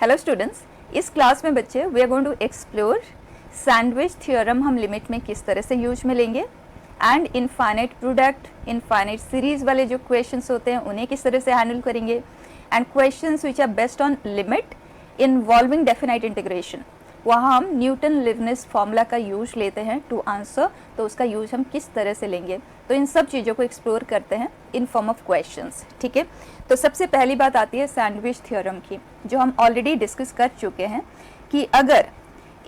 Hello students, इस class में बच्चे we are going to explore sandwich theorem हम लिमिट में किस तरह से यूज में लेंगे and infinite product, infinite series वाले जो क्वेश्चंस होते हैं उन्हें किस तरह से हैंडल करेंगे and questions which are based on limit involving definite integration, वहाँ हम न्यूटन लिवनेस फॉर्मूला का यूज लेते हैं टू आंसर। तो उसका यूज हम किस तरह से लेंगे, तो इन सब चीज़ों को एक्सप्लोर करते हैं इन फॉर्म ऑफ क्वेश्चंस। ठीक है, तो सबसे पहली बात आती है सैंडविच थ्योरम की, जो हम ऑलरेडी डिस्कस कर चुके हैं कि अगर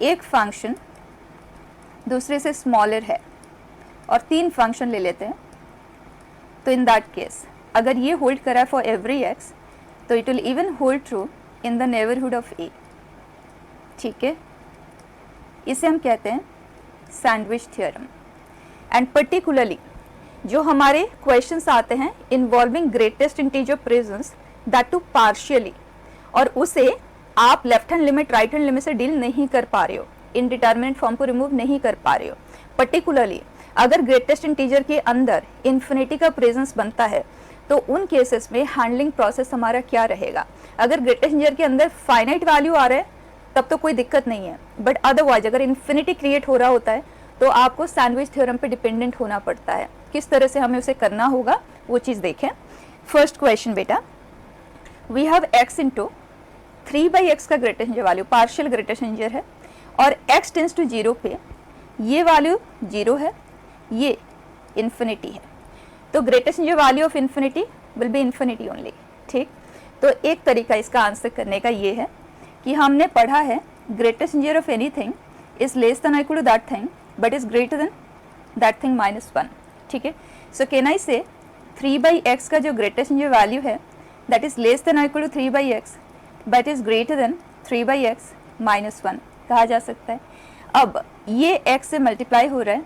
एक फंक्शन दूसरे से स्मॉलर है और 3 फंक्शन ले लेते हैं, तो इन दैट केस अगर ये होल्ड करा है फॉर एवरी एक्स, तो it will even hold true in the neighbourhood of A. ठीक है, इसे हम कहते हैं सैंडविच थ्योरम। एंड पर्टिकुलरली जो हमारे क्वेश्चंस आते हैं involving greatest integer presence that to partially, और उसे आप left hand limit right hand limit से डील नहीं कर पा रहे हो, इनडिटर्मिनेट फॉर्म को रिमूव नहीं कर पा रहे हो। पर्टिकुलरली अगर ग्रेटेस्ट इंटीजर के अंदर इन्फिनिटी का प्रेजेंस बनता है, तो उन केसेस में हैंडलिंग प्रोसेस हमारा क्या रहेगा। अगर ग्रेटेस्ट इंटीजर के अंदर फाइनाइट वैल्यू आ रहा है तब तो कोई दिक्कत नहीं है, बट अदरवाइज अगर इन्फिनिटी क्रिएट हो रहा होता है तो आपको सैंडविच थ्योरम पे डिपेंडेंट होना पड़ता है। किस तरह से हमें उसे करना होगा वो चीज़ देखें। फर्स्ट क्वेश्चन बेटा, we have x into 3/x का greatest integer value partial greatest integer है, और x टेंस टू 0 पे ये वैल्यू 0 है, ये इन्फिनिटी है, तो greatest integer value of infinity will be infinity only. ठीक, तो एक तरीका इसका आंसर करने का ये है कि हमने पढ़ा है greatest integer of anything is less than equal to that thing but is greater than that thing -1। ठीक है, सो कैन आई से 3/x का जो ग्रेटेस्ट इंटीजर वैल्यू है that is less than equal to 3/x but is greater than 3/x -1 कहा जा सकता है। अब ये x से मल्टीप्लाई हो रहा है,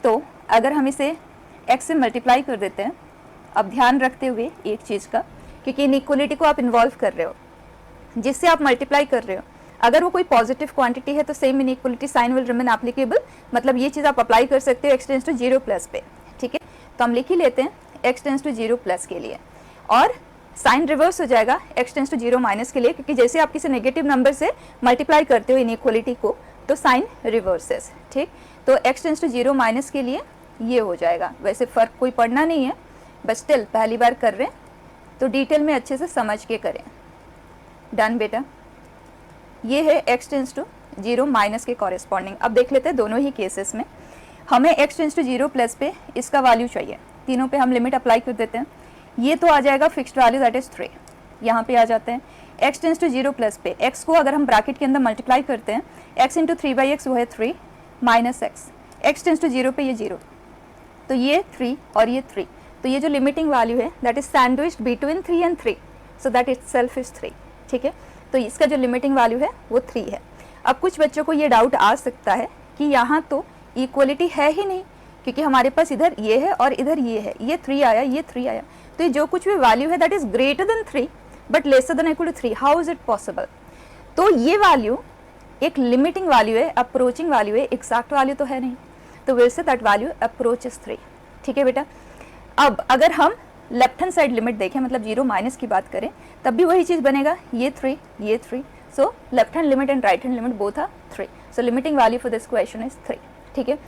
तो अगर हम इसे x से मल्टीप्लाई कर देते हैं, अब ध्यान रखते हुए एक चीज़ का, क्योंकि इनइक्वलिटी को आप इन्वॉल्व कर रहे हो, जिससे आप मल्टीप्लाई कर रहे हो, अगर वो कोई पॉजिटिव क्वांटिटी है तो same inequality sign will remain applicable, मतलब ये चीज़ आप अप्लाई कर सकते हो x टेंस टू 0 प्लस पे। ठीक है, तो हम लिख ही लेते हैं x टेंस टू 0 प्लस के लिए, और साइन रिवर्स हो जाएगा x टेंस टू 0 माइनस के लिए, क्योंकि जैसे आप किसी नेगेटिव नंबर से मल्टीप्लाई करते हो इनइक्वलिटी को तो साइन रिवर्सेस। ठीक, तो x टेंस टू 0 माइनस के लिए ये हो जाएगा। वैसे फ़र्क कोई पड़ना नहीं है, बट स्टिल पहली बार कर रहे हैं तो डिटेल में अच्छे से समझ के करें। डन बेटा, ये है x टेंस टू 0 माइनस के कॉरेस्पॉन्डिंग। अब देख लेते हैं दोनों ही केसेस में हमें x टेंस टू 0 प्लस पे इसका वैल्यू चाहिए, तीनों पे हम लिमिट अप्लाई कर देते हैं। ये तो आ जाएगा फिक्स्ड वैल्यू दैट इज 3, यहाँ पे आ जाते हैं। x टेंस टू 0 प्लस पे x को अगर हम ब्रैकेट के अंदर मल्टीप्लाई करते हैं, x इंटू 3/x वो है 3 माइनस x टेंस टू 0 पे ये 0, तो ये 3 और ये 3, तो ये जो लिमिटिंग वैल्यू है that is sandwiched between 3 and 3, so that itself is 3। ठीक है, तो इसका जो लिमिटिंग वैल्यू है वो 3 है। अब कुछ बच्चों को ये डाउट आ सकता है कि यहाँ तो इक्वलिटी है ही नहीं, क्योंकि हमारे पास इधर ये है और इधर ये है, ये 3 आया, ये 3 आया, तो ये जो कुछ भी वैल्यू है that is greater than 3 but lesser than equal to 3, how is it possible. तो ये वैल्यू एक लिमिटिंग वैल्यू है, अप्रोचिंग वैल्यू है, एग्जैक्ट वैल्यू तो है नहीं, तो वैसे दैट वैल्यू अप्रोच इज 3। ठीक है बेटा, अब अगर हम लेफ्ट हैंड साइड लिमिट देखें, मतलब 0 माइनस की बात करें, तब भी वही चीज़ बनेगा, ये 3 ये 3, so left hand limit and right hand limit both are 3, so limiting value for this question is 3। ठीक है,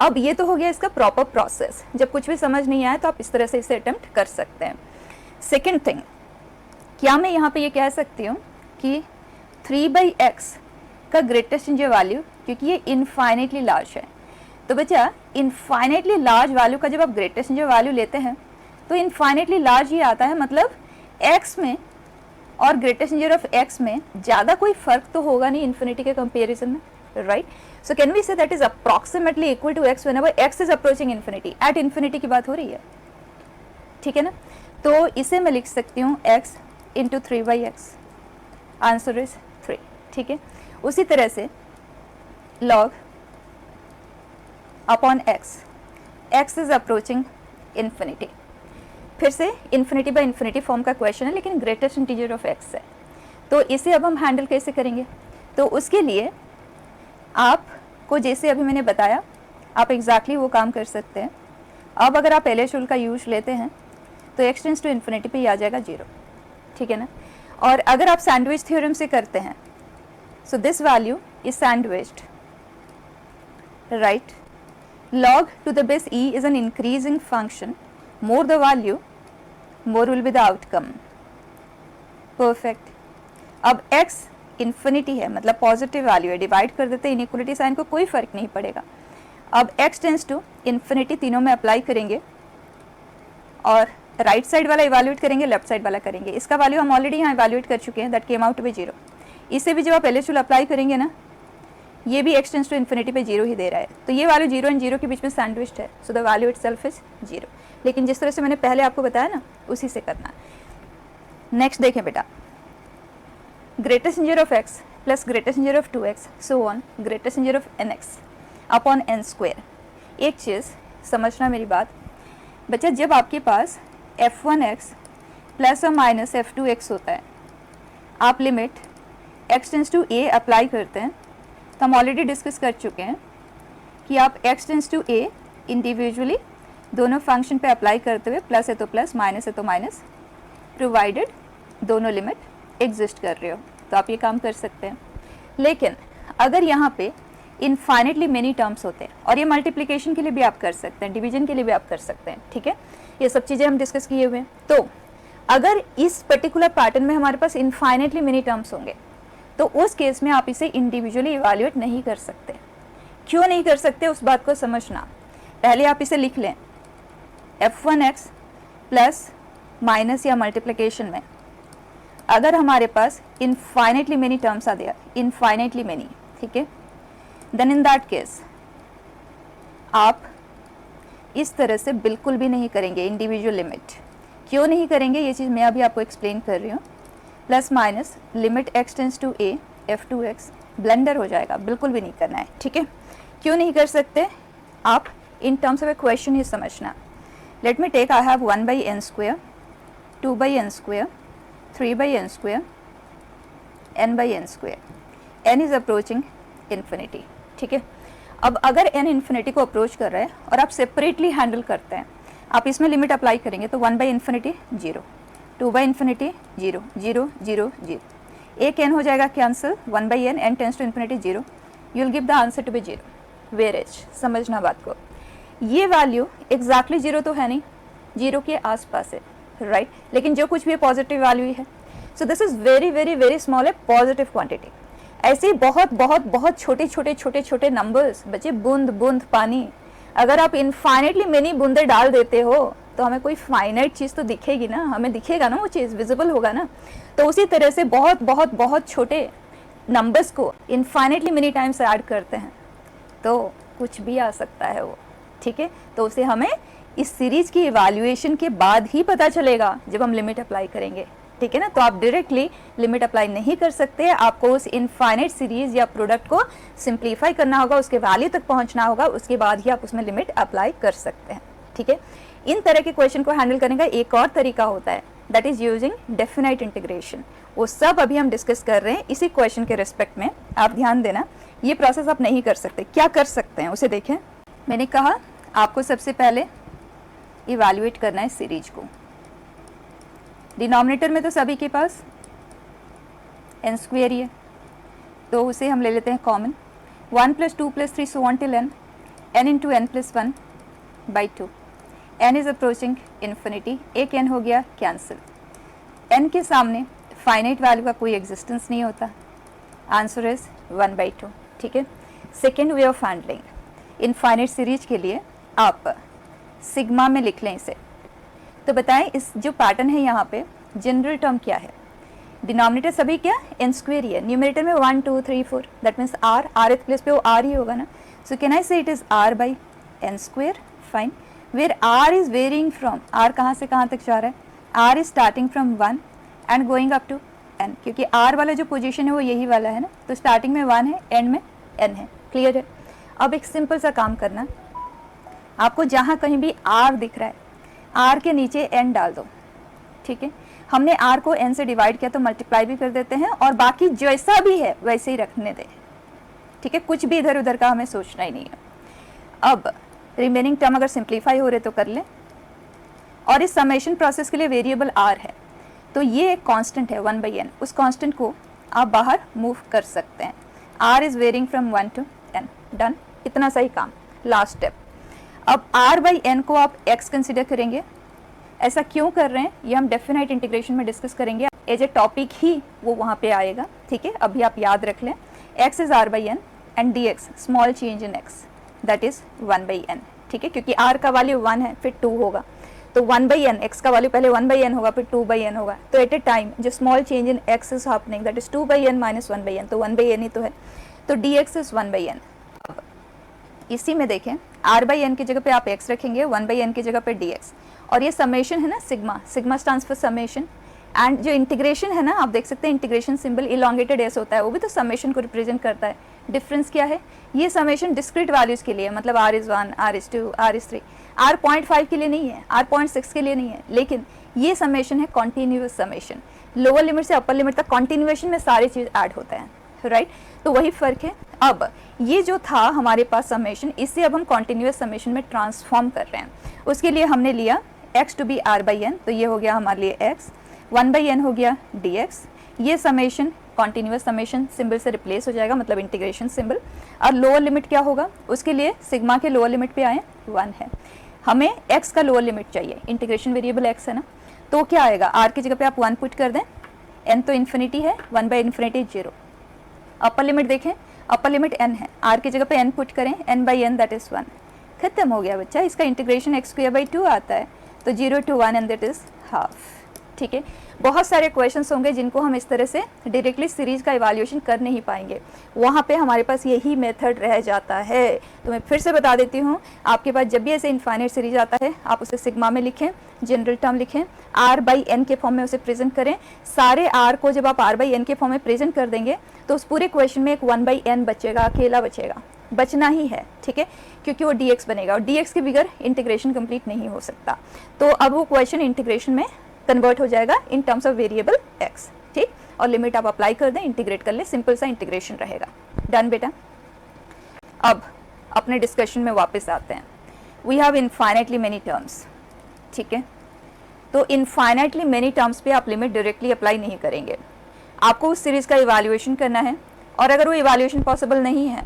अब ये तो हो गया इसका प्रॉपर प्रोसेस। जब कुछ भी समझ नहीं आया तो आप इस तरह से इसे अटेम्प्ट कर सकते हैं। सेकेंड थिंग, क्या मैं यहाँ पे ये कह सकती हूँ कि 3/x का ग्रेटेस्ट इंटीजर वैल्यू, क्योंकि ये इनफाइनेटली लार्ज है, तो बच्चा इनफाइनेटली लार्ज वैल्यू का जब आप ग्रेटेस्ट इंटीजर वैल्यू लेते हैं तो इनफाइनेटली लार्ज ये आता है, मतलब x में और ग्रेटेस्ट इंटीजर ऑफ x में ज़्यादा कोई फर्क तो होगा नहीं इन्फिनिटी के कंपेरिजन में, right. So can we say that is approximately equal to x whenever x is approaching infinity, at infinity की बात हो रही है। ठीक है ना, तो इसे मैं लिख सकती हूँ x into 3/x, answer is 3। ठीक है, उसी तरह से log upon x is approaching infinity, फिर से इन्फिनिटी बाय इन्फिनिटी फॉर्म का क्वेश्चन है, लेकिन ग्रेटेस्ट इंटीजर ऑफ x है, तो इसे अब हम हैंडल कैसे करेंगे। तो उसके लिए आपको जैसे अभी मैंने बताया, आप एग्जैक्टली वो काम कर सकते हैं। अब अगर आप एल एच रूल का यूज लेते हैं तो x टेंस टू इन्फिनिटी पे ही आ जाएगा 0। ठीक है ना, और अगर आप सैंडविच थ्योरम से करते हैं, so this value is sandwiched, right. log to the base e is an increasing function. More the value, more will be the outcome. Perfect. अब x इन्फिनिटी है, मतलब पॉजिटिव वैल्यू है, डिवाइड कर देते हैं इनइक्वलिटी साइन को, कोई फर्क नहीं पड़ेगा. अब x टेंस टू इन्फिनिटी तीनों में अप्लाई करेंगे और राइट साइड वाला इवैल्यूएट करेंगे, लेफ्ट साइड वाला करेंगे. इसका वैल्यू हम ऑलरेडी यहाँ इवैल्यूएट कर चुके हैं, that came out to be 0. इसे भी जब आप LHL अप्लाई करेंगे ना, ये भी x टेंस टू इन्फिनिटी पे 0 ही दे रहा है, तो ये वैल्यू 0 एंड 0 के बीच में सैंडविच्ड है, so the value itself is 0. लेकिन जिस तरह से मैंने पहले आपको बताया ना, उसी से करना. नेक्स्ट देखें बेटा, greatest integer of x plus greatest integer of 2x so on greatest integer of nx upon n square. एक चीज़ समझना मेरी बात बच्चा, जब आपके पास f1x प्लस और माइनस f2x होता है, आप limit x tends to a apply करते हैं, तो हम ऑलरेडी डिस्कस कर चुके हैं कि आप x tends to a individually दोनों फंक्शन पे अप्लाई करते हुए प्लस है तो प्लस, माइनस है तो माइनस, प्रोवाइडेड दोनों लिमिट एग्जिस्ट कर रहे हो, तो आप ये काम कर सकते हैं. लेकिन अगर यहाँ पे इनफाइनेटली मेनी टर्म्स होते हैं, और ये मल्टीप्लिकेशन के लिए भी आप कर सकते हैं, डिवीजन के लिए भी आप कर सकते हैं, ठीक है, ये सब चीज़ें हम डिस्कस किए हुए हैं. तो अगर इस पर्टिकुलर पैटर्न में हमारे पास इनफाइनेटली मेनी टर्म्स होंगे, तो उस केस में आप इसे इंडिविजुअली इवैल्यूएट नहीं कर सकते. क्यों नहीं कर सकते, उस बात को समझना. पहले आप इसे लिख लें, f1x प्लस माइनस या मल्टीप्लिकेशन में अगर हमारे पास इनफाइनेटली मेनी टर्म्स आ दिया, इनफाइनेटली मेनी, ठीक है, देन इन दैट केस आप इस तरह से बिल्कुल भी नहीं करेंगे इंडिविजुअल लिमिट. क्यों नहीं करेंगे, ये चीज़ मैं अभी आपको एक्सप्लेन कर रही हूँ. Plus minus limit x tends to a f2x blunder हो जाएगा, बिल्कुल भी नहीं करना है, ठीक है. क्यों नहीं कर सकते, आप in terms of a question ही समझना. Let me take, I have 1 by n square, 2 by n square, 3 by n square, n by n square. n is approaching infinity, ठीक है. अब अगर n इन्फिनिटी को अप्रोच कर रहा है और आप सेपरेटली हैंडल करते हैं, आप इसमें लिमिट अप्लाई करेंगे तो 1 बाई इन्फिनिटी 0, 2 बाई इन्फिनिटी 0, 0, 0, 0, एक n हो जाएगा cancel, 1 by n tends to infinity 0, you will give the answer to be 0. Whereas, समझना बात को, ये वैल्यू एग्जैक्टली 0 तो है नहीं, 0 के आसपास है, राइट, लेकिन जो कुछ भी पॉजिटिव वैल्यू ही है. सो this is very very very small है पॉजिटिव क्वांटिटी. ऐसे बहुत बहुत बहुत छोटे छोटे छोटे छोटे नंबर्स बच्चे, बूंद बूंद पानी, अगर आप इनफाइनेटली मेनी बूंदे डाल देते हो तो हमें कोई फाइनाइट चीज़ तो दिखेगी ना, हमें दिखेगा ना, वो चीज़ विजिबल होगा ना. तो उसी तरह से बहुत बहुत बहुत छोटे नंबर्स को इनफाइनेटली मेनी टाइम्स ऐड करते हैं तो कुछ भी आ सकता है वो, ठीक है. तो उसे हमें इस सीरीज की इवैल्यूएशन के बाद ही पता चलेगा जब हम लिमिट अप्लाई करेंगे, ठीक है ना. तो आप डायरेक्टली लिमिट अप्लाई नहीं कर सकते, आपको उस इनफाइनाइट सीरीज या प्रोडक्ट को सिंप्लीफाई करना होगा, उसके वैल्यू तक पहुंचना होगा, उसके बाद ही आप उसमें लिमिट अप्लाई कर सकते हैं, ठीक है. इन तरह के क्वेश्चन को हैंडल करने का एक और तरीका होता है, that is using definite integration. वो सब अभी हम डिस्कस कर रहे हैं इसी क्वेश्चन के रिस्पेक्ट में. आप ध्यान देना, ये प्रोसेस आप नहीं कर सकते. क्या कर सकते हैं उसे देखें. मैंने कहा आपको सबसे पहले इवैल्यूएट करना है सीरीज को. डिनोमिनेटर में तो सभी के पास n स्क्वेयर ही है, तो उसे हम ले लेते हैं common. 1 plus 2 plus 3 so on till n, n into n plus 1 by 2. n is approaching infinity, एक n हो गया कैंसिल. n के सामने फाइनाइट वैल्यू का कोई एग्जिस्टेंस नहीं होता, आंसर इज 1 बाई 2, ठीक है. Second way of handling infinite series के लिए आप सिग्मा में लिख लें इसे. तो बताएं इस जो पैटर्न है यहाँ पे जनरल टर्म क्या है. डिनोमिनेटर सभी क्या n स्क्वेयर ही है, न्यूमरेटर में 1 2 3 4, that means r, rth place पे वो r ही होगा ना. सो can I say it is r by n square. Fine, where r is varying from, r कहाँ से कहाँ तक जा रहा है, r is starting from 1 and going up to n, क्योंकि r वाला जो पोजीशन है वो यही वाला है ना, तो स्टार्टिंग में 1 है, एंड में n है. क्लियर है. अब एक सिंपल सा काम करना, आपको जहाँ कहीं भी r दिख रहा है r के नीचे n डाल दो, ठीक है. हमने r को n से डिवाइड किया तो मल्टीप्लाई भी कर देते हैं, और बाकी जैसा भी है वैसे ही रखने दें, ठीक है. कुछ भी इधर उधर का हमें सोचना ही नहीं है. अब रिमेनिंग टर्म अगर सिंप्लीफाई हो रहे तो कर लें, और इस समेशन प्रोसेस के लिए वेरिएबल r है, तो ये एक कांस्टेंट है 1/n, उस कांस्टेंट को आप बाहर मूव कर सकते हैं। r is varying from 1 to n। Done, इतना सही काम। लास्ट स्टेप, अब r/n को आप x कंसिडर करेंगे। ऐसा क्यों कर रहे हैं ये हम डेफिनाइट इंटीग्रेशन में डिस्कस करेंगे, एज ए टॉपिक ही वो वहाँ पे आएगा, ठीक है। अभी आप याद रख लें, x is r/n and dx small change in x that is 1/n, ठीक है, क्योंकि r का वैल्यू 1 है फिर 2 होगा, तो 1/n, x का वैल्यू पहले 1/n होगा फिर 2/n होगा, तो एट ए टाइम जो small change in x is happening that is 2/n minus 1/n, तो 1/n ही तो है, तो dx इज 1/n। अब इसी में देखें r/n की जगह पे आप x रखेंगे, 1/n की जगह पे dx, और ये समेशन है ना sigma, sigma stands for summation, and जो इंटीग्रेशन है ना आप देख सकते हैं इंटीग्रेशन सिंबल इलोंगेटेड एस होता है, वो भी तो समेशन को रिप्रेजेंट करता है। डिफरेंस क्या है, ये समेशन डिस्क्रीट वैल्यूज के लिए, मतलब r is 1, r is 2, r is 3, r 0.5 के लिए नहीं है, r 0.6 के लिए नहीं है, लेकिन ये समेशन है कॉन्टिन्यूस समेशन, लोअर लिमिट से अपर लिमिट तक कॉन्टिन्यूएशन में सारी चीज ऐड होता है, राइट, तो वही फर्क है। अब ये जो था हमारे पास समेशन, इसे अब हम कॉन्टिन्यूस समेशन में ट्रांसफॉर्म कर रहे हैं, उसके लिए हमने लिया x टू बी r/n, तो ये हो गया हमारे लिए x, 1/n हो गया dx, ये समेशन कॉन्टिन्यूस समेशन सिंबल से रिप्लेस हो जाएगा, मतलब इंटीग्रेशन सिंबल, और लोअर लिमिट क्या होगा, उसके लिए सिग्मा के लोअर लिमिट पे आए 1 है, हमें x का लोअर लिमिट चाहिए, इंटीग्रेशन वेरिएबल x है ना, तो क्या आएगा, r की जगह पे आप 1 पुट कर दें, n तो इन्फिनिटी है, 1/∞ 0, अपर लिमिट देखें, अपर लिमिट n है, r की जगह पे n पुट करें, n/n दैट इज 1, खत्म हो गया बच्चा, इसका इंटीग्रेशन x²/2 आता है, तो 0 to 1 and that is half, ठीक है। बहुत सारे क्वेश्चंस होंगे जिनको हम इस तरह से डायरेक्टली सीरीज का इवैल्यूएशन कर नहीं पाएंगे, वहाँ पे हमारे पास यही मेथड रह जाता है। तो मैं फिर से बता देती हूँ, आपके पास जब भी ऐसे इनफाइनाइट सीरीज आता है आप उसे सिग्मा में लिखें, जनरल टर्म लिखें, r/n के फॉर्म में उसे प्रेजेंट करें, सारे r को जब आप r/n के फॉर्म में प्रेजेंट कर देंगे तो उस पूरे क्वेश्चन में एक 1/n बचेगा, अकेला बचेगा, बचना ही है, ठीक है, क्योंकि वो dx बनेगा और dx के बगैर इंटीग्रेशन कंप्लीट नहीं हो सकता। तो अब वो क्वेश्चन इंटीग्रेशन में कन्वर्ट हो जाएगा इन टर्म्स ऑफ वेरिएबल x, ठीक, और लिमिट आप अप्लाई कर दें, इंटीग्रेट कर ले, सिंपल सा इंटीग्रेशन रहेगा। डन बेटा। अब अपने डिस्कशन में वापस आते हैं। We have infinitely many terms, ठीक है, तो इनफाइनाइटली मेनी टर्म्स पे आप लिमिट डायरेक्टली अप्लाई नहीं करेंगे, आपको उस सीरीज का इवैल्यूएशन करना है, और अगर वो इवैल्यूएशन पॉसिबल नहीं है,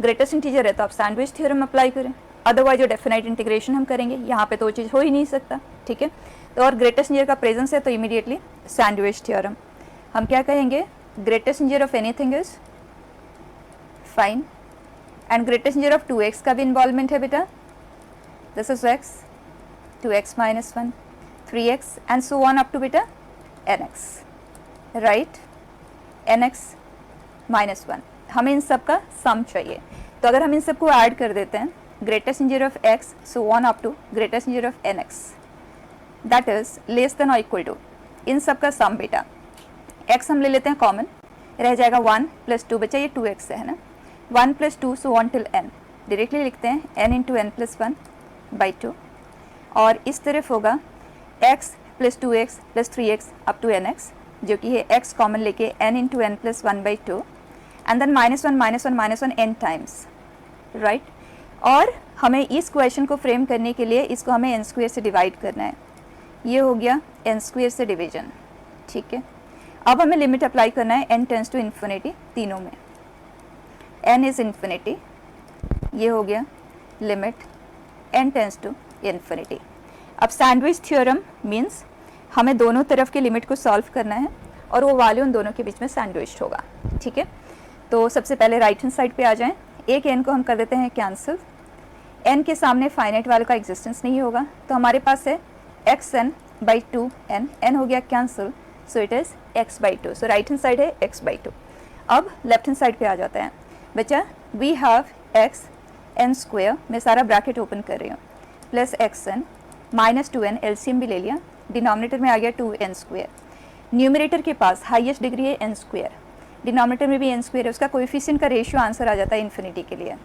ग्रेटेस्ट इंटीजर है तो आप सैंडविच थ्योरम अप्लाई करें, अदरवाइज जो डेफिनाइट इंटीग्रेशन हम करेंगे, यहाँ पे तो वो चीज़ हो ही नहीं सकता, ठीक है। तो और ग्रेटेस्ट इंटीजर का प्रेजेंस है तो इमीडिएटली सैंडविच थ्योरम, हम क्या कहेंगे, greatest integer of anything is fine, and greatest integer of 2x का भी इन्वॉल्वमेंट है बेटा, this is x, 2x minus 1, 3x and so on up to बेटा nx, राइट, nx minus 1, हमें इन सब का सम चाहिए, तो अगर हम इन सबको ऐड कर देते हैं, greatest integer of x so on up to greatest integer of nx that is less than और इक्वल टू, इन सब का सम बेटा, x हम ले लेते हैं कॉमन, रह जाएगा 1 + 2, बच्चा ये 2x है ना, 1 + 2 so on till n, directly लिखते हैं n × n + 1/2, और इस तरफ होगा x + 2x + 3x up to nx, जो कि है x कॉमन लेके n × n + 1/2, and then -1 n times, right, और हमें इस क्वेश्चन को फ्रेम करने के लिए इसको हमें n² से डिवाइड करना है, ये हो गया n² से डिवीजन, ठीक है। अब हमें लिमिट अप्लाई करना है n टेंस टू इन्फिनिटी, तीनों में n इज इन्फिनिटी, ये हो गया limit n tends to infinity. अब सैंडविच थ्योरम मीन्स हमें दोनों तरफ के लिमिट को सॉल्व करना है और वो वैल्यू उन दोनों के बीच में सैंडविच होगा, ठीक है। तो सबसे पहले राइट हैंड साइड पे आ जाएं, एक n को हम कर देते हैं कैंसिल, n के सामने फाइनाइट वाले का एग्जिस्टेंस नहीं होगा, तो हमारे पास है xn/2n, n हो गया cancel, so it is x/2, so right hand side है x/2। अब लेफ्ट हैंड साइड पे आ जाते हैं बच्चा, वी हैव x(n²), मैं सारा ब्रैकेट ओपन कर रही हूँ, प्लस xn -2n, एलसीएम भी ले लिया, डिनोमिनेटर में आ गया 2n², न्यूमरेटर के पास हाईएस्ट डिग्री है n², डिनोमिनेटर में भी n² है, उसका कोएफिशिएंट का रेशियो आंसर आ जाता है इन्फिनिटी के लिए,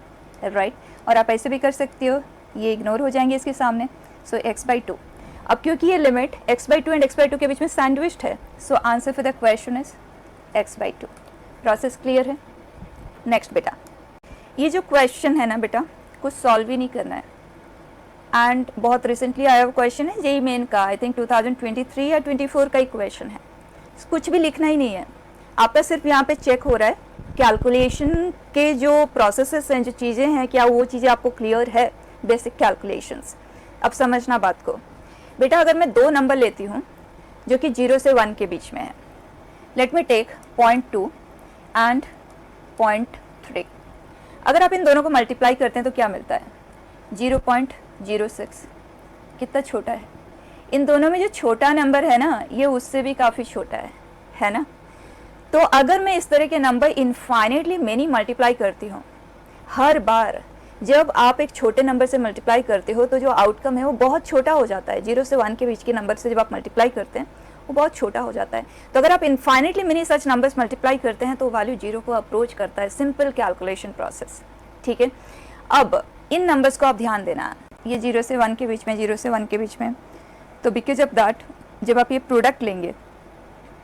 राइट, और आप ऐसे भी कर सकते हो, ये इग्नोर हो जाएंगे इसके सामने, सो x/2। अब क्योंकि ये लिमिट x/2 एंड x/2 के बीच में सैंडविच्ड है, सो answer for the question is x/2। Process clear है। नेक्स्ट बेटा, ये जो क्वेश्चन है ना बेटा, कुछ सॉल्व ही नहीं करना है, एंड बहुत रिसेंटली आया हुआ क्वेश्चन है जेई मेन का, आई थिंक 2023 या 24 का ही क्वेश्चन है। कुछ भी लिखना ही नहीं है आपका, सिर्फ यहाँ पे चेक हो रहा है कैलकुलेशन के जो प्रोसेसेस हैं, जो चीज़ें हैं, क्या वो चीज़ें आपको क्लियर है, बेसिक कैलकुलेशंस। अब समझना बात को बेटा, अगर मैं दो नंबर लेती हूँ जो कि 0 से 1 के बीच में है, लेट मी टेक 0.2 एंड 0.3। अगर आप इन दोनों को मल्टीप्लाई करते हैं तो क्या मिलता है? 0.06। कितना छोटा है? इन दोनों में जो छोटा नंबर है ना, ये उससे भी काफ़ी छोटा है ना। तो अगर मैं इस तरह के नंबर इनफाइनेटली मेनी मल्टीप्लाई करती हूँ, हर बार जब आप एक छोटे नंबर से मल्टीप्लाई करते हो तो जो आउटकम है वो बहुत छोटा हो जाता है। 0 से 1 के बीच के नंबर से जब आप मल्टीप्लाई करते हैं वो बहुत छोटा हो जाता है। तो अगर आप infinitely many such numbers multiply करते हैं तो वैल्यू 0 को अप्रोच करता है। सिंपल कैलकुलेशन प्रोसेस, ठीक है। अब इन नंबर्स को आप ध्यान देना, ये 0 से 1 के बीच में, 0 से 1 के बीच में, तो बिकॉज ऑफ दैट जब आप ये प्रोडक्ट लेंगे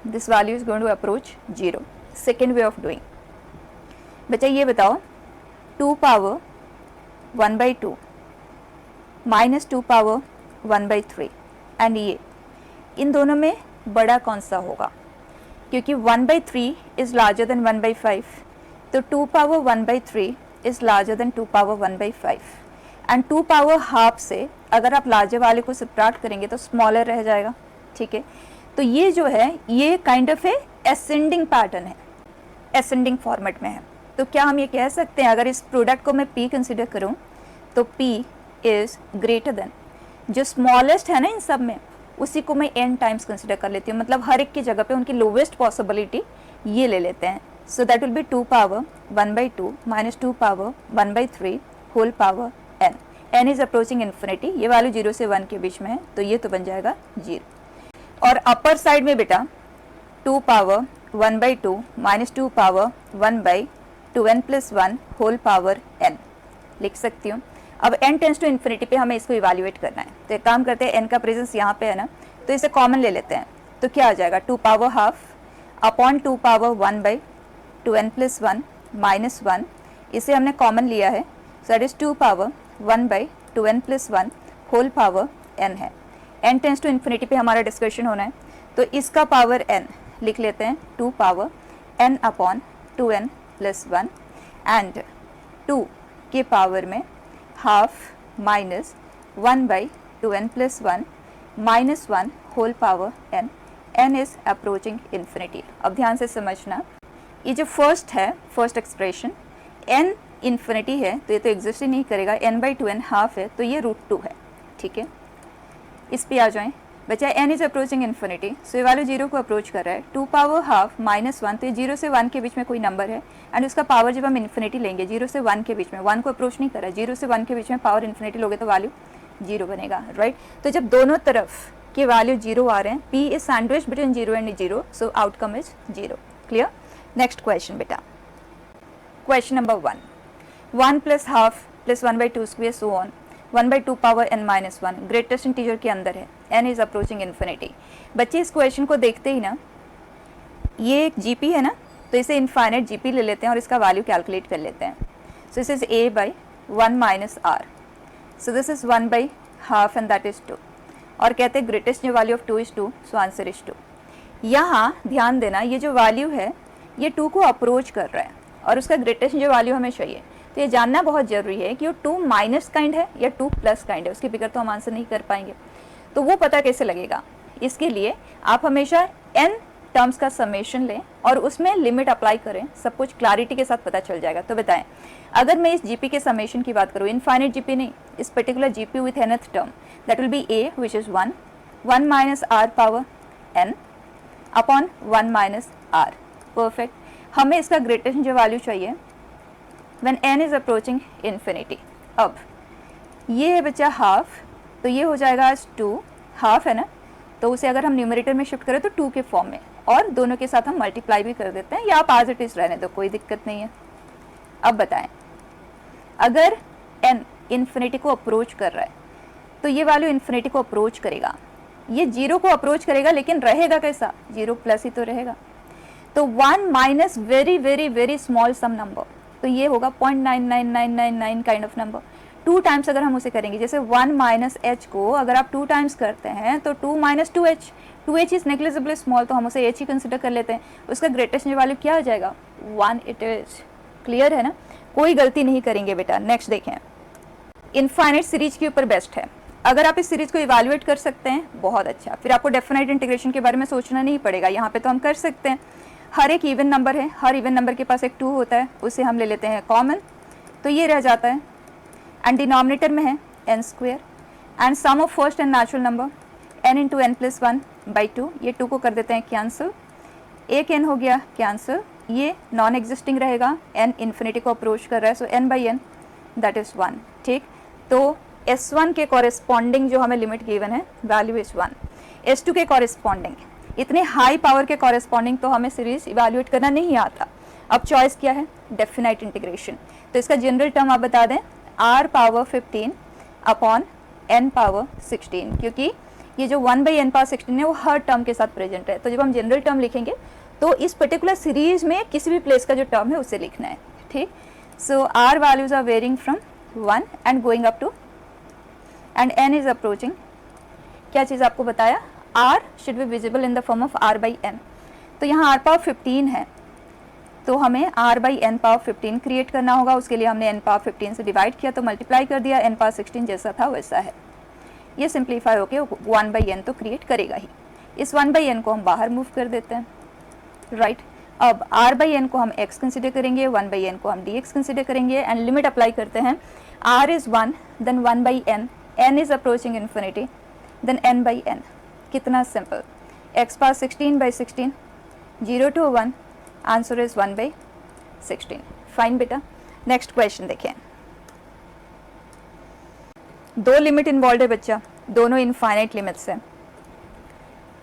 this value is going to approach 0। Second way of doing, बच्चा ये बताओ 2 पावर 1/2 माइनस 2 पावर 1/3 एंड ये इन दोनों में बड़ा कौन सा होगा? क्योंकि 1/3 इज लार्जर देन 1/5, तो 2 power 1/3 is larger than 2 power 1/5 and 2 power half से अगर आप लार्जर वाले को सब्ट्रैक्ट करेंगे तो स्मॉलर रह जाएगा, ठीक है। तो ये जो है ये kind of A ascending pattern है, एसेंडिंग फॉर्मेट में है। तो क्या हम ये कह सकते हैं, अगर इस प्रोडक्ट को मैं P कंसिडर करूं तो P इज ग्रेटर देन, जो स्मॉलेस्ट है ना इन सब में, उसी को मैं n टाइम्स कंसिडर कर लेती हूँ। मतलब हर एक की जगह पे उनकी लोवेस्ट पॉसिबिलिटी ये ले लेते हैं। So that will be 2 power 1/2 minus 2 power 1/3 whole power n। n is approaching infinity, ये वैल्यू 0 से 1 के बीच में है, तो ये तो बन जाएगा 0। और अपर साइड में बेटा 2 power 1/2 minus 2 power 1/2n plus 1 whole power n लिख सकती हूँ। अब n टेंस टू इन्फिनिटी पे हमें इसको इवैल्यूएट करना है, तो एक काम करते हैं, n का प्रेजेंस यहाँ पे है ना, तो इसे कॉमन ले लेते हैं। तो क्या आ जाएगा? 2 power half upon 2 power 1/2n plus 1 minus 1, इसे हमने कॉमन लिया है, so that is 2 power 1/2n plus 1 whole power n है। n टेंस टू इन्फिनिटी पे हमारा डिस्कशन होना है, तो इसका पावर n लिख लेते हैं 2 power n upon 2n plus 1 and 2 के पावर में half minus 1/2n plus 1 minus 1 whole power n। n is approaching infinity. अब ध्यान से समझना, ये जो फर्स्ट है, फर्स्ट एक्सप्रेशन n इन्फिनिटी है तो ये तो एग्जिस्ट ही नहीं करेगा, n/2n हाफ है तो ये √2 है, ठीक है। इस पे आ जाएं बचा, n इज अप्रोचिंग इन्फिनिटी, सो ये वाले 0 को अप्रोच कर रहा है। 2 पावर हाफ माइनस 1, तो ये 0 से 1 के बीच में कोई नंबर है एंड उसका पावर जब हम इन्फिनिटी लेंगे 0 से 1 के बीच में, 1 को अप्रोच नहीं कर रहा है, 0 से 1 के बीच में पावर इन्फिनिटी लोगे तो वैल्यू 0 बनेगा, राइट। तो जब दोनों तरफ के वैल्यू 0 आ रहे हैं, P is sandwich between 0 and 0, so outcome is 0। Clear? Next question बेटा, question number 1, 1 plus half plus 1/2 square so on 1/2 power n minus 1 greatest integer के अंदर है, n इज अप्रोचिंग इन्फिनिटी। बच्चे इस क्वेश्चन को देखते ही ना, ये एक GP है ना, तो इसे इनफाइनाइट GP ले लेते हैं और इसका वैल्यू कैलकुलेट कर लेते हैं। सो this is a/1 minus r, so this is 1/2 and that is 2, और कहते हैं ग्रेटेस्ट जो value of 2 is 2, so answer is 2। यहाँ ध्यान देना, ये जो वैल्यू है ये 2 को अप्रोच कर रहा है और उसका ग्रेटेस्ट जो वैल्यू हमें चाहिए, तो ये जानना बहुत ज़रूरी है कि वो 2 माइनस काइंड है या 2 प्लस काइंड है, उसके बगैर तो हम आंसर नहीं कर पाएंगे। तो वो पता कैसे लगेगा? इसके लिए आप हमेशा n टर्म्स का समेशन लें और उसमें लिमिट अप्लाई करें, सब कुछ क्लैरिटी के साथ पता चल जाएगा। तो बताएं, अगर मैं इस GP के समेशन की बात करूँ, इनफाइनाइट GP नहीं, इस particular GP with nth term, that will B a which is 1 minus r power n upon 1 minus r। Perfect. हमें इसका ग्रेटेस्ट जो वैल्यू चाहिए when n is approaching infinity। अब ये है बच्चा हाफ, तो ये हो जाएगा 2 हाफ है ना, तो उसे अगर हम न्यूमरेटर में शिफ्ट करें तो 2 के फॉर्म में, और दोनों के साथ हम मल्टीप्लाई भी कर देते हैं, या आप एज इट इज रहने दो, कोई दिक्कत नहीं है। अब बताएं, अगर n इन्फिनिटी को अप्रोच कर रहा है तो ये वैल्यू इन्फिनिटी को अप्रोच करेगा, ये 0 को अप्रोच करेगा, लेकिन रहेगा कैसा? 0 प्लस ही तो रहेगा। तो 1 minus very very very small some number, तो ये होगा 0.99999 काइंड ऑफ नंबर। 2 टाइम्स अगर हम उसे करेंगे, जैसे 1 माइनस एच को अगर आप 2 टाइम्स करते हैं तो 2 minus 2h, 2h is negligibly small, तो हम उसे h ही कंसिडर कर लेते हैं। उसका ग्रेटेस्ट वैल्यू क्या हो जाएगा? 1 इट इज। क्लियर है ना, कोई गलती नहीं करेंगे बेटा। नेक्स्ट देखें, इनफाइनाइट सीरीज के ऊपर बेस्ट है। अगर आप इस सीरीज को इवैल्यूएट कर सकते हैं बहुत अच्छा, फिर आपको डेफिनेट इंटीग्रेशन के बारे में सोचना नहीं पड़ेगा, यहाँ पे तो हम कर सकते हैं। हर एक इवन नंबर है, हर इवन नंबर के पास एक 2 होता है, उसे हम ले लेते हैं कॉमन, तो ये रह जाता है। एंड डिनोमिनेटर में है n square and sum of first and natural number n into n plus 1/2, ये 2 को कर देते हैं कैंसिल, एक n हो गया कैंसिल, ये नॉन एग्जिस्टिंग रहेगा, n इन्फिनिटी को अप्रोच कर रहा है, सो n/n दैट इज़ 1। ठीक, तो S1 के कॉरेस्पॉन्डिंग जो हमें लिमिट गिवन है वैल्यू इज 1। S2 के कॉरेस्पॉन्डिंग, इतने हाई पावर के कॉरेस्पॉन्डिंग तो हमें सीरीज इवैल्यूएट करना नहीं आता। अब चॉइस क्या है? Definite integration. तो इसका जनरल टर्म आप बता दें, r power 15 upon n power 16, क्योंकि ये जो 1/n पावर 16 है वो हर टर्म के साथ प्रेजेंट है। तो जब हम जनरल टर्म लिखेंगे तो इस पर्टिकुलर सीरीज में किसी भी प्लेस का जो टर्म है उसे लिखना है। ठीक, so r values are varying from 1 and going up to and n is approaching, क्या चीज़ आपको बताया? r should be visible in the form of r/n। तो यहाँ r पावर 15 है, तो हमें r/n पावर 15 क्रिएट करना होगा। उसके लिए हमने n पावर 15 से डिवाइड किया तो मल्टीप्लाई कर दिया, n पावर 16 जैसा था वैसा है। ये सिंप्लीफाई होके 1/n तो क्रिएट करेगा ही। इस 1/n को हम बाहर मूव कर देते हैं, राइट। अब r/n को हम x कंसिडर करेंगे, 1/n को हम dx कंसिडर करेंगे एंड लिमिट अप्लाई करते हैं। r is 1 then 1/n, n is approaching infinity then n/n। कितना simple, x power 16/16, 0 to 1, answer is 1/16। Fine बेटा। नेक्स्ट क्वेश्चन देखें, दो लिमिट इन्वॉल्व है बच्चा, दोनों इनफाइनाइट लिमिट्स है।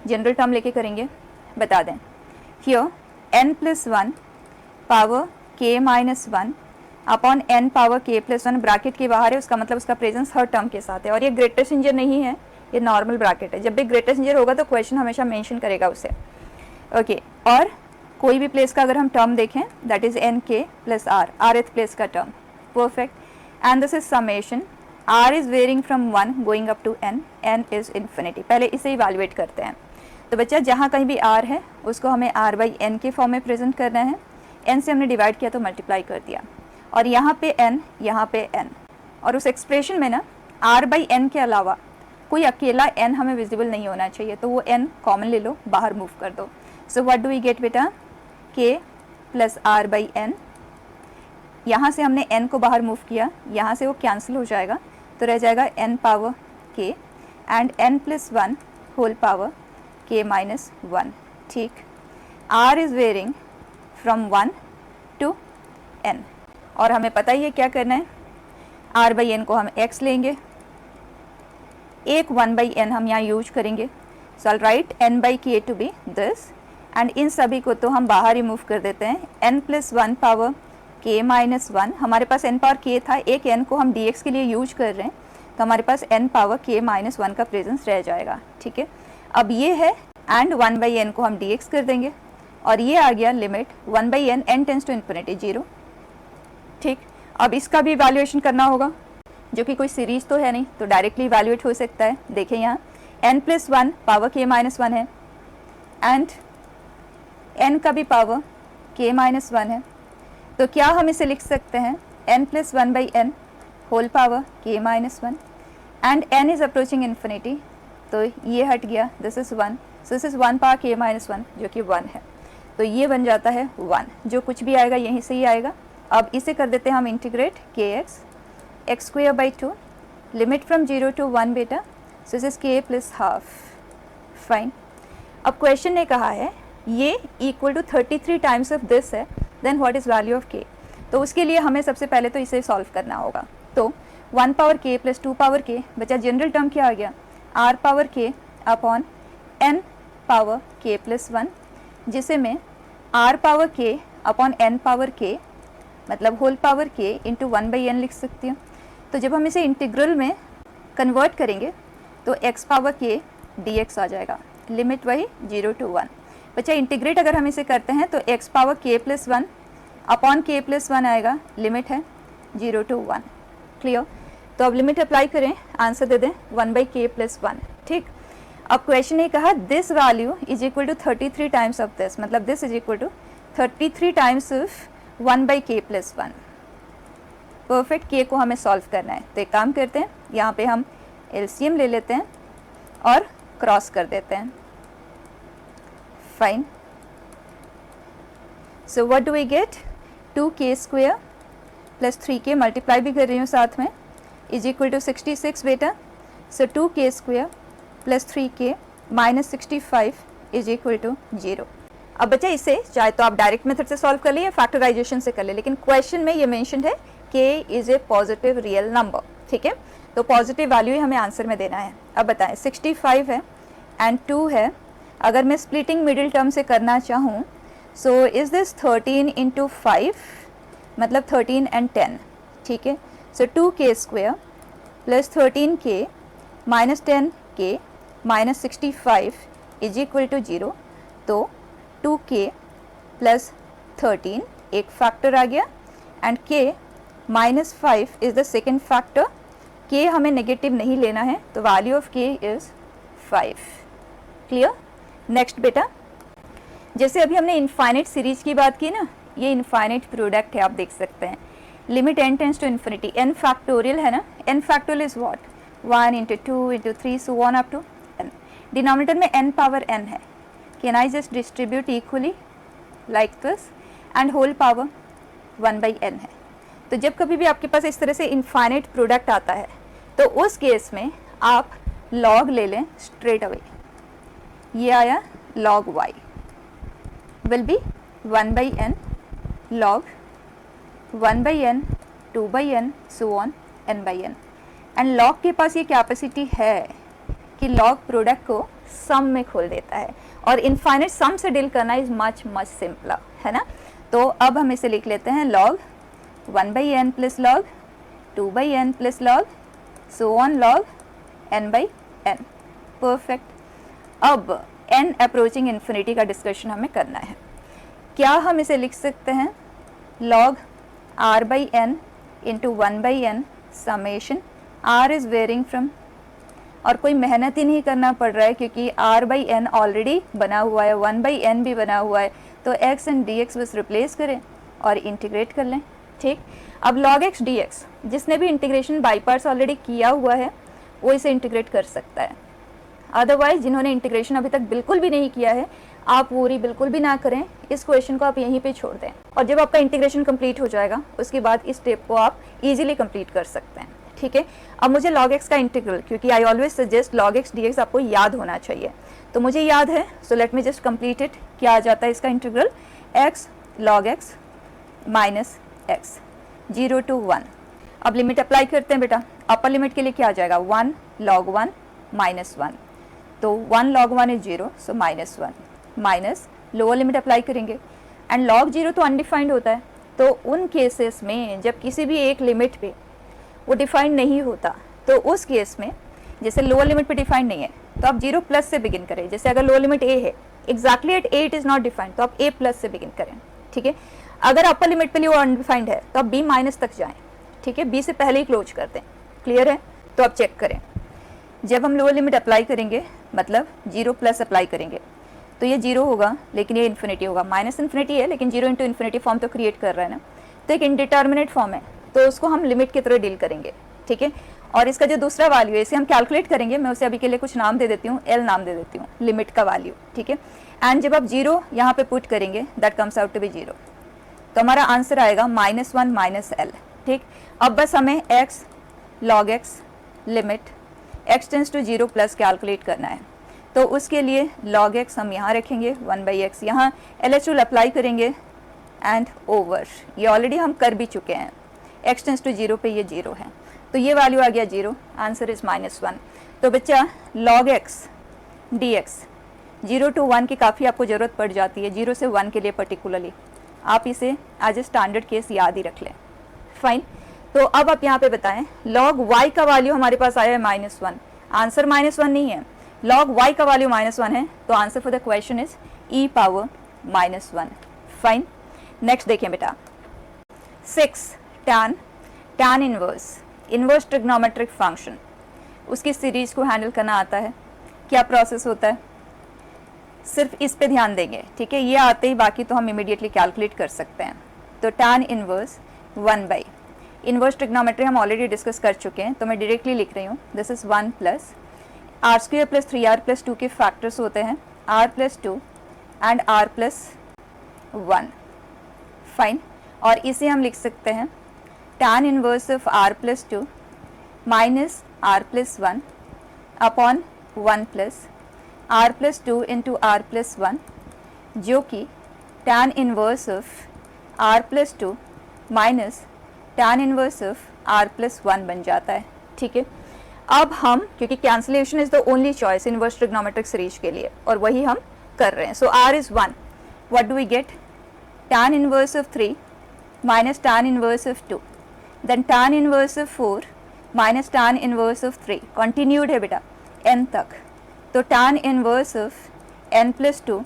जनरल टर्म लेके करेंगे, बता दें। Here n+1 power k-1 upon n power k+1, bracket के बाहर है, उसका मतलब उसका प्रेजेंस हर टर्म के साथ है। और ये ग्रेटेस्ट इंजर नहीं है, ये नॉर्मल ब्रैकेट है। जब भी ग्रेटेस्ट इंजर होगा तो क्वेश्चन हमेशा मेंशन करेगा उसे। ओके, और कोई भी प्लेस का अगर हम टर्म देखें that is nk plus r, rth place का term, perfect. And this is summation, r is varying from 1 going up to n, n is infinity. पहले इसे इवैल्यूएट करते हैं। तो बच्चा जहाँ कहीं भी r है उसको हमें r/n के फॉर्म में प्रेजेंट करना है। n से हमने डिवाइड किया तो मल्टीप्लाई कर दिया, और यहाँ पे n, यहाँ पे n, और उस एक्सप्रेशन में ना r/n के अलावा कोई अकेला n हमें विजिबल नहीं होना चाहिए, तो वो n कॉमन ले लो, बाहर मूव कर दो। So what do we get बेटा? k प्लस r/n, यहाँ से हमने n को बाहर मूव किया, यहाँ से वो कैंसिल हो जाएगा, तो रह जाएगा n power k and n+1 whole power k-1। ठीक, r is varying from 1 to n, और हमें पता ही है क्या करना है। r/n को हम x लेंगे, एक 1/n हम यहाँ यूज करेंगे, so I write n/k to be this, and इन सभी को तो हम बाहर ही मूव कर देते हैं। n+1 पावर k-1, हमारे पास n पावर k था, एक n को हम dx के लिए यूज कर रहे हैं, तो हमारे पास n पावर k-1 का प्रेजेंस रह जाएगा। ठीक है, अब ये है एंड 1/n को हम dx कर देंगे, और ये आ गया limit 1/n, n tends to infinity 0। ठीक, अब इसका भी इवैल्यूएशन करना होगा, जो कि कोई सीरीज तो है नहीं, तो डायरेक्टली इवैल्यूएट हो सकता है। देखें यहाँ n+1 पावर k-1 है एंड n का भी पावर k-1 है, तो क्या हम इसे लिख सकते हैं n+1/n whole power k-1 and n is approaching infinity, तो ये हट गया, दिस इज 1, सो दिस इज 1 पावर k-1 जो कि 1 है, तो ये बन जाता है 1। जो कुछ भी आएगा यहीं से ही आएगा। अब इसे कर देते हैं हम integrate, kx x²/2 limit from 0 to 1 बेटा, so this is k plus half. Fine. अब क्वेश्चन ने कहा है ये equal to 33 times of this है, then what is value of k। तो उसके लिए हमें सबसे पहले तो इसे सॉल्व करना होगा। तो 1 power k plus 2 power k, बचा जनरल टर्म क्या आ गया? r power k upon n power k plus 1, जिसे मैं r power k upon n power k मतलब whole power k into 1/n लिख सकती हूँ। तो जब हम इसे इंटीग्रल में कन्वर्ट करेंगे तो x पावर k dx आ जाएगा, लिमिट वही 0 to 1। बच्चा इंटीग्रेट अगर हम इसे करते हैं तो x power k plus 1 upon k plus 1 आएगा, लिमिट है 0 to 1। क्लियर। तो अब लिमिट अप्लाई करें, आंसर दे दें 1/k + 1। ठीक, अब क्वेश्चन ने कहा this value is equal to 33 times of this, मतलब this is equal to 33 times of 1/k + 1। Perfect, k को हमें सॉल्व करना है, तो एक काम करते हैं, यहाँ पे हम एलसीएम ले लेते हैं और क्रॉस कर देते हैं। Fine, so what do we get, 2k² + 3k, multiply भी कर रही हूँ साथ में, इज इक्वल टू 66 बेटा। So 2k² + 3k - 65 is equal to 0। अब बच्चा इसे चाहे तो आप डायरेक्ट मेथड से सॉल्व कर लिए या फैक्टराइजेशन से कर ले, लेकिन क्वेश्चन में ये मेंशन है k is a positive real number. ठीक है, तो पॉजिटिव वैल्यू ही हमें आंसर में देना है। अब बताएं 65 है एंड 2 है, अगर मैं स्प्लिटिंग मिडिल टर्म से करना चाहूँ, सो इज दिस 13 × 5, मतलब 13 and 10। ठीक है, सो 2k² + 13k - 10k - 65 is equal to 0। तो 2k + 13 एक फैक्टर आ गया and k - 5 is the second factor. k हमें नेगेटिव नहीं लेना है, तो value of k is 5। Clear. Next बेटा, जैसे अभी हमने इनफाइनाइट सीरीज की बात की ना, ये इनफाइनाइट प्रोडक्ट है, आप देख सकते हैं limit n tends to infinity, n factorial है ना, n factorial is what 1 × 2 × 3 so on up to n। Denominator में n पावर n है, can I just distribute equally like this and whole power 1/n है। तो जब कभी भी आपके पास इस तरह से इनफाइनाइट प्रोडक्ट आता है, तो उस केस में आप लॉग ले लें स्ट्रेट अवे, ये आया log y will be 1/n log 1/n 2/n so on n/n। And log के पास ये कैपेसिटी है कि log प्रोडक्ट को सम में खोल देता है, और इनफाइनाइट सम से डील करना इज मच सिंपलर, है ना। तो अब हम इसे लिख लेते हैं log 1/n + log 2/n + log so on log n/n। Perfect. अब n अप्रोचिंग इन्फिनिटी का डिस्कशन हमें करना है। क्या हम इसे लिख सकते हैं log r/n × 1/n summation r is varying from, और कोई मेहनत ही नहीं करना पड़ रहा है क्योंकि r/n ऑलरेडी बना हुआ है, 1/n भी बना हुआ है, तो x एंड dx बस रिप्लेस करें और इंटीग्रेट कर लें। ठीक, अब log x dx, जिसने भी इंटीग्रेशन बाई पार्ट्स ऑलरेडी किया हुआ है वो इसे इंटीग्रेट कर सकता है। अदरवाइज जिन्होंने इंटीग्रेशन अभी तक बिल्कुल भी नहीं किया है, आप पूरी बिल्कुल भी ना करें, इस क्वेश्चन को आप यहीं पे छोड़ दें, और जब आपका इंटीग्रेशन कंप्लीट हो जाएगा उसके बाद इस स्टेप को आप इजीली कंप्लीट कर सकते हैं। ठीक है, अब मुझे log x का इंटीग्रल, क्योंकि I always suggest log x dx आपको याद होना चाहिए, तो मुझे याद है, so let me just complete it. क्या आ जाता है इसका integral, x log x minus x 0 to 1। अब लिमिट अप्लाई करते हैं बेटा, अपर लिमिट के लिए क्या आ जाएगा 1 log 1 माइनस 1, तो 1 log 1 is 0, so -1 minus lower limit apply करेंगे, एंड log 0 तो अनडिफाइंड होता है, तो उन केसेस में जब किसी भी एक लिमिट पे वो डिफाइंड नहीं होता, तो उस केस में जैसे लोअर लिमिट पे डिफाइंड नहीं है तो आप 0+ से बिगिन करें। जैसे अगर लोअर लिमिट a है, exactly at a it is not defined, तो आप a+ से बिगिन करें। ठीक है, अगर अपर लिमिट पे लिए वो अनडिफाइंड है तो आप b- तक जाएं। ठीक है, b से पहले ही क्लोज कर दें। क्लियर है, तो आप चेक करें, जब हम लोअर लिमिट अप्लाई करेंगे मतलब 0+ अप्लाई करेंगे तो ये 0 होगा, लेकिन ये इन्फिनिटी होगा, माइनस इन्फिनिटी है लेकिन 0 × इन्फिनिटी फॉर्म तो क्रिएट कर रहा है ना, तो एक इनडिटर्मिनेट फॉर्म है, तो उसको हम लिमिट की तरह डील करेंगे। ठीक है, और इसका जो दूसरा वैल्यू है इसे हम कैलकुलेट करेंगे, मैं उसे अभी के लिए कुछ नाम दे देती हूँ, एल नाम दे देती हूँ, लिमिट का वैल्यू। ठीक है, एंड जब आप 0 यहाँ पे पुट करेंगे that comes out to be 0, तो हमारा आंसर आएगा -1 - l। ठीक, अब बस हमें x log x limit x tends to 0+ calculate करना है, तो उसके लिए log x हम यहाँ रखेंगे 1/x, यहाँ LH रूल अप्लाई करेंगे एंड ओवर, ये ऑलरेडी हम कर भी चुके हैं, x टेंड्स टू 0 पे ये 0 है, तो ये वैल्यू आ गया 0, आंसर इज -1। तो बच्चा log x dx 0 to 1 की काफ़ी आपको ज़रूरत पड़ जाती है, 0 से 1 के लिए पर्टिकुलरली, आप इसे एज ए स्टैंडर्ड केस याद ही रख लें। फाइन, तो अब आप यहाँ पे बताएं log y का वैल्यू हमारे पास आया है -1, आंसर -1 नहीं है, log y का वैल्यू -1 है, तो answer for the question is e power -1। Fine, next देखें बेटा 6 tan inverse inverse trigonometric function, उसकी सीरीज को हैंडल करना आता है, क्या प्रोसेस होता है, सिर्फ इस पे ध्यान देंगे, ठीक है। ये आते ही बाकी तो हम इमीडिएटली कैलकुलेट कर सकते हैं। तो tan inverse 1 by inverse trigonometry हम ऑलरेडी डिस्कस कर चुके हैं, तो मैं डायरेक्टली लिख रही हूँ, this is 1 plus r square plus 3r plus 2 के फैक्टर्स होते हैं r plus 2 and r plus 1, fine. और इसे हम लिख सकते हैं tan inverse of r plus 2 minus r plus 1 upon 1 plus r plus 2 into r plus 1, जो कि tan inverse of r plus 2 minus tan inverse of r plus 1 बन जाता है, ठीक है। अब हम, क्योंकि cancellation is the only choice inverse trigonometric series के लिए, और वही हम कर रहे हैं। So r is 1, what do we get, tan inverse of 3 minus tan inverse of 2, then tan inverse of 4 minus tan inverse of 3, continued है बेटा n तक। तो tan inverse of n plus 2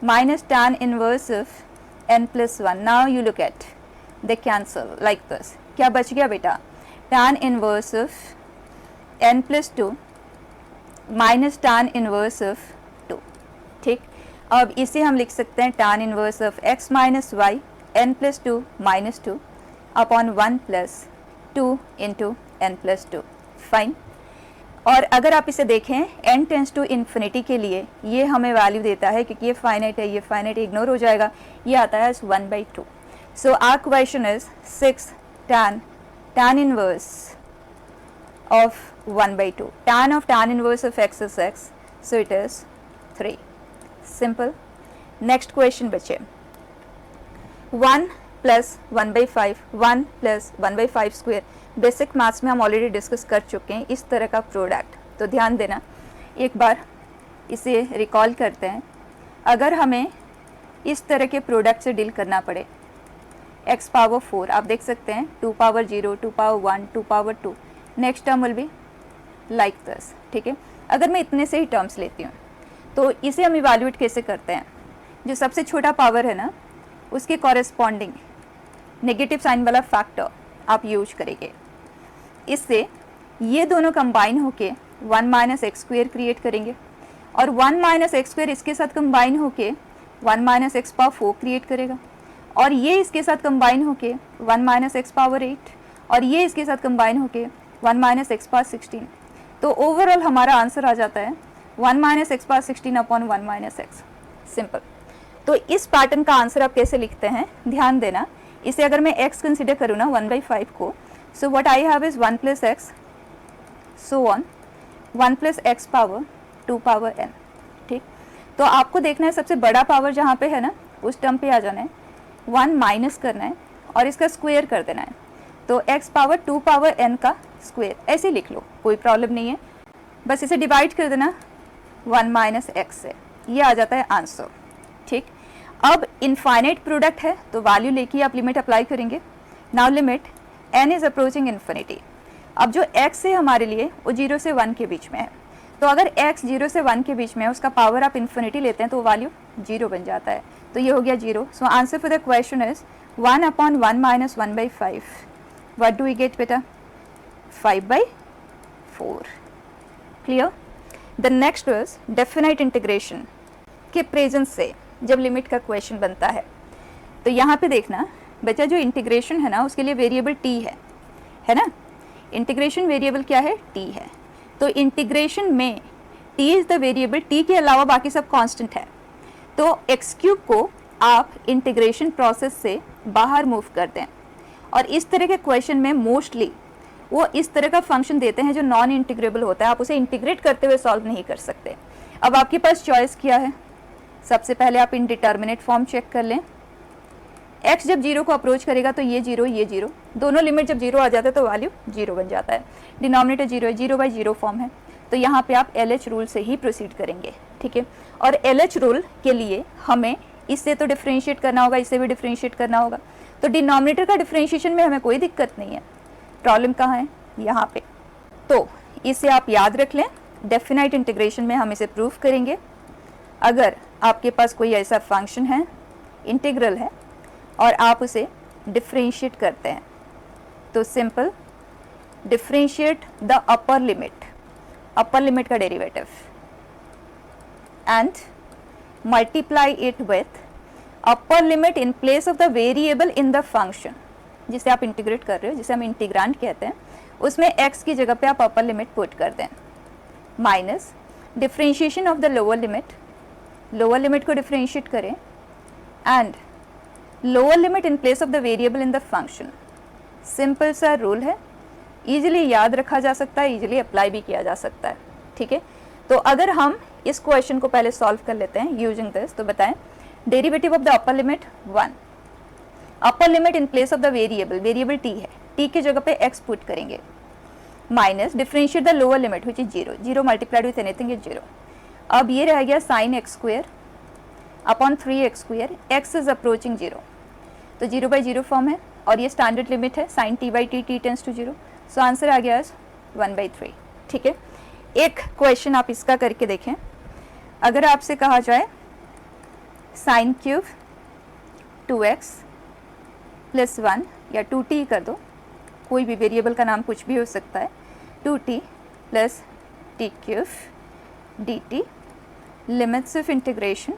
minus tan inverse of n plus 1, now you look at they cancel like this, क्या बच गया बेटा, tan inverse of n plus 2 minus tan inverse of 2, ठीक। अब इसे हम लिख सकते हैं tan inverse of x minus y n plus 2 minus 2 upon 1 plus 2 into n plus 2, fine. और अगर आप इसे देखें n टेंस टू इन्फिनिटी के लिए ये हमें वैल्यू देता है, क्योंकि ये फाइनाइट है, ये फाइनाइट इग्नोर हो जाएगा, ये आता है 1/2। So our question is 6 tan inverse of 1/2, tan of tan inverse of x is x, so it is 3, simple। next question बचे 1 plus 1/5, 1 plus 1/5 square, basic maths में हम ऑलरेडी डिस्कस कर चुके हैं इस तरह का प्रोडक्ट, तो ध्यान देना, एक बार इसे रिकॉल करते हैं। अगर हमें इस तरह के प्रोडक्ट से डील करना पड़े, x पावर 4, आप देख सकते हैं 2 power 0, 2 power 1, 2 power 2, next term will be like this, ठीक है। अगर मैं इतने से ही टर्म्स लेती हूँ तो इसे हम इवैल्यूएट कैसे करते हैं, जो सबसे छोटा पावर है ना उसके कॉरेस्पॉन्डिंग नेगेटिव साइन वाला फैक्टर आप यूज करेंगे। इससे ये दोनों कंबाइन होके 1 माइनस एक्स स्क्वेयर क्रिएट करेंगे, और 1 माइनस एक्स स्क्वेयर इसके साथ कंबाइन होके 1 माइनस एक्स पावर 4 क्रिएट करेगा, और ये इसके साथ कंबाइन होके 1 माइनस एक्स पावर 8, और ये इसके साथ कंबाइन होके 1 माइनस एक्स पावर 16। तो ओवरऑल हमारा आंसर आ जाता है 1 minus x power 16 upon 1 minus x, simple. तो इस पैटर्न का आंसर आप कैसे लिखते हैं, ध्यान देना। इसे अगर मैं x कंसिडर करूँ ना 1/5 को, so what I have is 1 plus x, so on 1 plus x power 2 power n, ठीक। तो आपको देखना है सबसे बड़ा पावर जहाँ पे है ना उस टर्म पे आ जाना है, 1 माइनस करना है और इसका स्क्वायर कर देना है, तो x पावर 2 पावर n का स्क्वायर, ऐसे लिख लो, कोई प्रॉब्लम नहीं है, बस इसे डिवाइड कर देना 1 माइनस एक्स से, ये आ जाता है आंसर, ठीक। अब इनफाइनाइट प्रोडक्ट है तो वैल्यू लेके आप लिमिट अप्लाई करेंगे। Now limit n is approaching infinity. अब जो x है हमारे लिए वो 0 से 1 के बीच में है, तो अगर x 0 से 1 के बीच में है, उसका पावर आप इन्फिनिटी लेते हैं तो वैल्यू 0 बन जाता है, तो ये हो गया 0। So answer for the question is 1 upon 1 minus 1/5, what do we get बेटा, 5/4, clear. The next was definite integration के प्रेजेंस से जब लिमिट का क्वेश्चन बनता है, तो यहाँ पे देखना बच्चा, जो इंटीग्रेशन है ना उसके लिए वेरिएबल t है ना, इंटीग्रेशन वेरिएबल क्या है, t है। तो इंटीग्रेशन में t is the variable, t के अलावा बाकी सब कांस्टेंट है, तो x³ को आप इंटीग्रेशन प्रोसेस से बाहर मूव कर दें। और इस तरह के क्वेश्चन में मोस्टली वो इस तरह का फंक्शन देते हैं जो नॉन इंटीग्रेबल होता है, आप उसे इंटीग्रेट करते हुए सॉल्व नहीं कर सकते। अब आपके पास चॉइस क्या है, सबसे पहले आप इंडिटर्मिनेट फॉर्म चेक कर लें, x जब 0 को अप्रोच करेगा तो ये 0, दोनों लिमिट जब 0 आ जाता है तो वैल्यू 0 बन जाता है, डिनोमिनेटर 0 है, 0/0 फॉर्म है, तो यहाँ पे आप LH रूल से ही प्रोसीड करेंगे, ठीक है। और LH रूल के लिए हमें इससे तो डिफ्रेंशिएट करना होगा, इससे भी डिफ्रेंशिएट करना होगा, तो डिनोमिनेटर का डिफ्रेंशिएशन में हमें कोई दिक्कत नहीं है। प्रॉब्लम कहाँ है, यहाँ पे, तो इसे आप याद रख लें, डेफिनाइट इंटीग्रेशन में हम इसे प्रूफ करेंगे। अगर आपके पास कोई ऐसा फंक्शन है, इंटीग्रल है, और आप उसे डिफ्रेंशिएट करते हैं, तो simple differentiate the upper limit का derivative and multiply it with upper limit in place of the variable in the function, जिसे आप इंटीग्रेट कर रहे हो, जिसे हम इंटीग्रांड कहते हैं, उसमें x की जगह पे आप अपर लिमिट पुट कर दें, minus differentiation of the lower limit को डिफ्रेंशिएट करें and lower limit in place of the variable in the function. Simple सा रूल है, इजीली याद रखा जा सकता है, इजीली अप्लाई भी किया जा सकता है, ठीक है। तो अगर हम इस क्वेश्चन को पहले सॉल्व कर लेते हैं यूजिंग दिस, तो बताएं derivative of the upper limit 1, upper limit in place of the variable t है, t की जगह पे x पुट करेंगे, minus differentiate the lower limit which is 0 multiplied with anything is 0। अब ये रह गया sin x square upon 3x square, x is approaching 0, तो 0/0 फॉर्म है और ये स्टैंडर्ड लिमिट है sin t/t, t tends to 0, so answer आ गया 1/3, ठीक है। एक क्वेश्चन आप इसका करके देखें, अगर आपसे कहा जाए sin क्यूब 2x प्लस 1 या 2t कर दो, कोई भी वेरिएबल का नाम कुछ भी हो सकता है, 2t plus t cube dt, limits of integration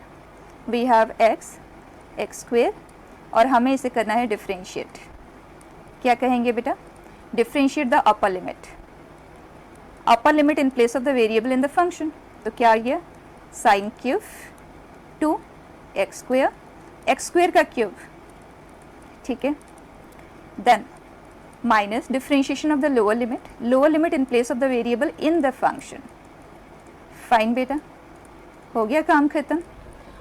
we have x square और हमें इसे करना है डिफ्रेंशिएट। क्या कहेंगे बेटा? Differentiate the upper limit in place of the variable in the function, तो क्या आ गया sin क्यूब 2x स्क्वेयर का क्यूब, ठीक है, then minus differentiation of the lower limit in place of the variable in the function. Fine बेटा, हो गया काम खत्म।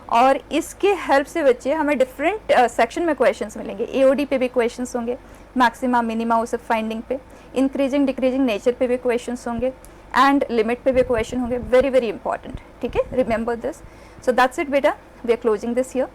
और इसके हेल्प से बच्चे हमें डिफरेंट सेक्शन में क्वेश्चंस मिलेंगे, एओडी पे भी क्वेश्चंस होंगे, मैक्सिमा मिनिमा उस फाइंडिंग पे, इंक्रीजिंग डिक्रीजिंग नेचर पे भी क्वेश्चंस होंगे एंड लिमिट पे भी क्वेश्चन होंगे, वेरी वेरी इंपॉर्टेंट, ठीक है, remember this. So that's it बेटा, we are closing this here.